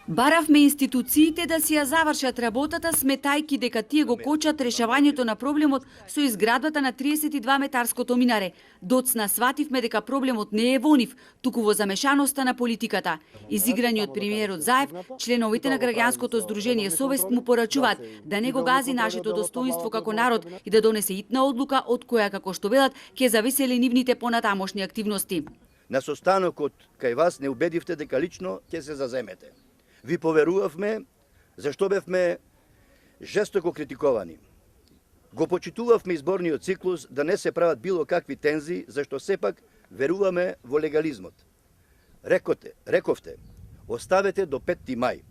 Баравме институциите да си ја завршат работата, сметајки дека тие го кочат решавањето на проблемот со изградбата на 32-метарското минаре. Доцна свативме дека проблемот не е во нив, туку во замешаноста на политиката. Изиграни од премиерот Заев, членовите на граѓанското здружение Совест му порачуваат да не го гази нашето достоинство како народ и да донесе итна одлука од која, како што велат, ќе зависели нивните понатамошни активности. На состанокот кај вас не убедивте дека лично ќе се заземете. Ви поверувавме, зашто бевме жестоко критиковани. Го почитувавме изборниот циклус да не се прават било какви тензии, зашто сепак веруваме во легализмот. Рековте, оставете до 5 мај,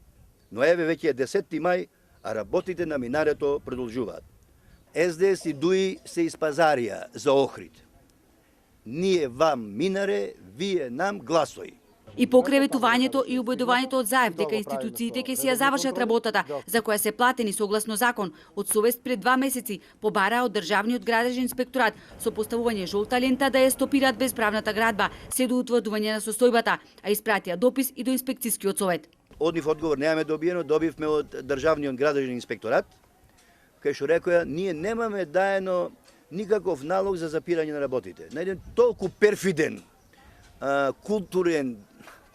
но еве веќе е 10 мај, а работите на минарето продолжуваат. СДС и ДУИ се испазарија за Охрид. Ние вам минаре, вие нам гласои. И покреветувањето и убедувањето од Заев дека институциите ќе си ја завршат работата, за која се платени согласно закон, од Совест пред 2 месеци побараа од Државниот градежен инспекторат со поставување жолта лента да ја стопираат безправната градба, се до утврдување на состојбата, а испратија допис и до инспекцијскиот совет. Од нив одговор немаме добиено, добивме од Државниот градежен инспекторат, кај што рекоја ние немаме даено никаков налог за запирање на работите. На еден толку перфиден,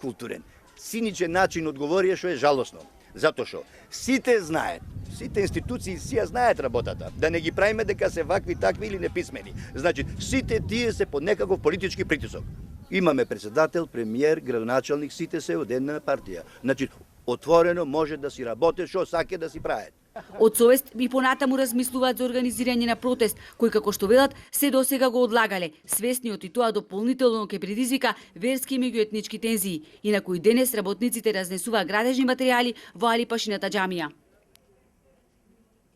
културен, циничен начин одговорија што е жалосно. Затоа што сите знаат, сите институции си ја знаат работата, да не ги правиме дека се вакви, такви или неписмени. Значи, сите тие се под некаков политички притисок. Имаме председател, премиер, градоначалник, сите се од една партија. Значи, отворено може да си работи што саке да си прават. Од Совест и понатаму размислуваат за организирање на протест, кој како што велат се досега го одлагале, свесни од и тоа дополнително ќе предизвика верски и меѓуетнички тензии, и на кои денес работниците разнесуваа градежни материјали во Алипашината џамија.